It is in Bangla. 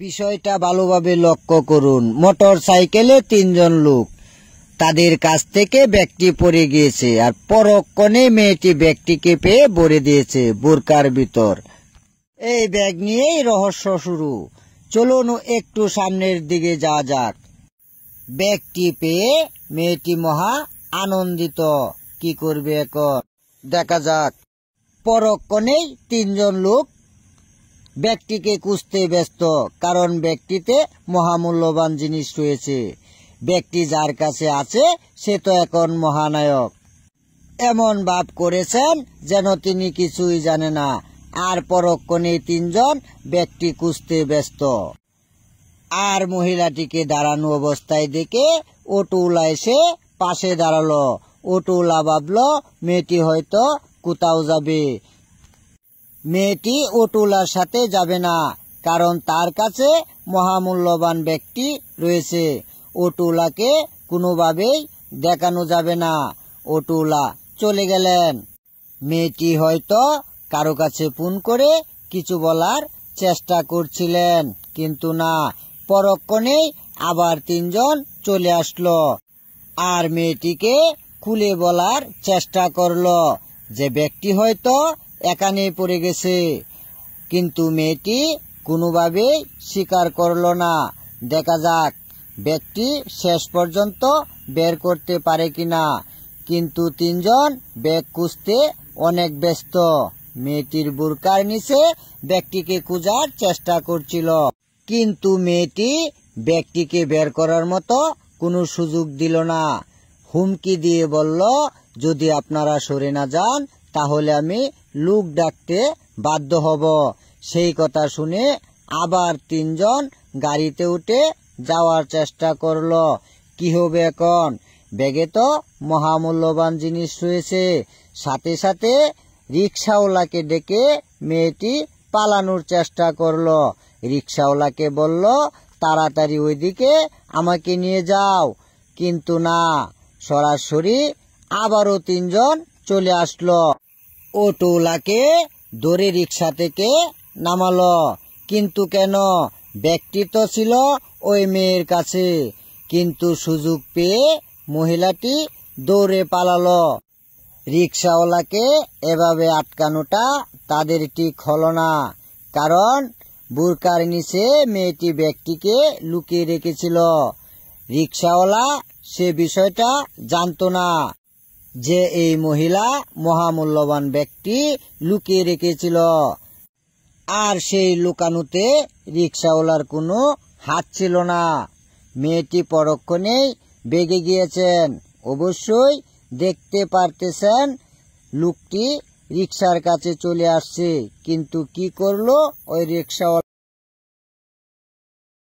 বিষয়টা ভালোভাবে লক্ষ্য করুন। মোটর সাইকেলে 3 জন লোক, তাদের কাছ থেকে ব্যাগটি পড়ে গিয়েছে আর পরক্ষণে মেয়েটি ব্যাগটিকে পেয়ে ভরে দিয়েছে বোরকার ভিতর। এই ব্যাগ নিয়েই রহস্য শুরু। চলুন একটু সামনের দিকে যাওয়া যাক। ব্যাগটি পেয়ে মেয়েটি মহা আনন্দিত। কি করবে এখন দেখা যাক। পরক্ষণেই 3 জন লোক ব্যাগটিকে খুঁজতে ব্যস্ত, কারণ ব্যাগটিতে মহামূল্যবান জিনিস রয়েছে। ব্যাগটি যার কাছে আছে সে তো এখন মহানায়ক। এমন ভাব করেছেন যেন তিনি কিছুই জানে না। আর পরক্ষণে 3 জন ব্যাগটি খুঁজতে ব্যস্ত। আর মহিলাটিকে দাঁড়ানো অবস্থায় দেখে অটোওয়ালা এসে পাশে দাঁড়ালো। অটোওয়ালা ভাবলো মেয়েটি হয়তো কোথাও যাবে। মেয়েটি অটোওয়ালার সাথে যাবে না, কারণ তার কাছে মহামূল্যবান ব্যাগটি রয়েছে। অটোওয়ালাকে কোনোভাবেই দেখানো যাবে না। অটোওয়ালা চলে গেলেন। মেয়েটি হয়তো কারো কাছে ফোন করে কিছু বলার চেষ্টা করছিলেন, কিন্তু না। পরক্ষণেই আবার 3 জন চলে আসলো আর মেয়েটিকে খুলে বলার চেষ্টা করলো যে ব্যাগটি হয়তো এখানে পড়ে গেছে, কিন্তু মেয়েটি কোনোভাবেই স্বীকার করলো না। দেখা যাক ব্যাগটি শেষ পর্যন্ত বের করতে পারে কিনা। কিন্তু 3 জন ব্যাগ খুঁজতে অনেক ব্যস্ত। মেয়েটির বুরকার নিচে ব্যাগটিকে খোঁজার চেষ্টা করছিল, কিন্তু মেয়েটি ব্যাগটিকে বের করার মতো কোনো সুযোগ দিল না। হুমকি দিয়ে বলল, যদি আপনারা সরে না যান তাহলে আমি লোক ডাকতে বাধ্য হব। সেই কথা শুনে আবার 3 জন গাড়িতে উঠে যাওয়ার চেষ্টা করলো। কি হবে এখন? ব্যাগে তো মহামূল্যবান জিনিস রয়েছে। সাথে সাথে রিকশাওয়ালাকে ডেকে মেয়েটি পালানোর চেষ্টা করলো। রিকশাওয়ালাকে বলল, তাড়াতাড়ি ওইদিকে আমাকে নিয়ে যাও, কিন্তু না, সরাসরি আবারও 3 জন চলে আসলো। অটোওয়ালাকে ধরে রিকশা থেকে নামালো, কিন্তু কেন? ব্যাগটি তো ছিল ওই মেয়ের কাছে। কিন্তু সুযোগ পেয়ে মহিলাটি দৌড়ে পালালো। রিকশাওয়ালাকে এভাবে আটকানোটা তাদের ঠিক হলো না, কারণ বুরকার নিচে মেয়েটি ব্যাগটিকে লুকিয়ে রেখেছিল। রিকশাওয়ালা সে বিষয়টা জানতো না যে এই মহিলা মহামূল্যবান ব্যাগটি লুকিয়ে রেখেছিল। আর সেই লুকানোতে রিকশাওয়ালার কোনো হাত ছিল না। মেয়েটি পরক্ষণেই বেগে গিয়েছেন। অবশ্যই দেখতে পারতেছেন লোকটি রিকশার কাছে চলে আসছে, কিন্তু কি করলো ওই রিকশাওয়ালা?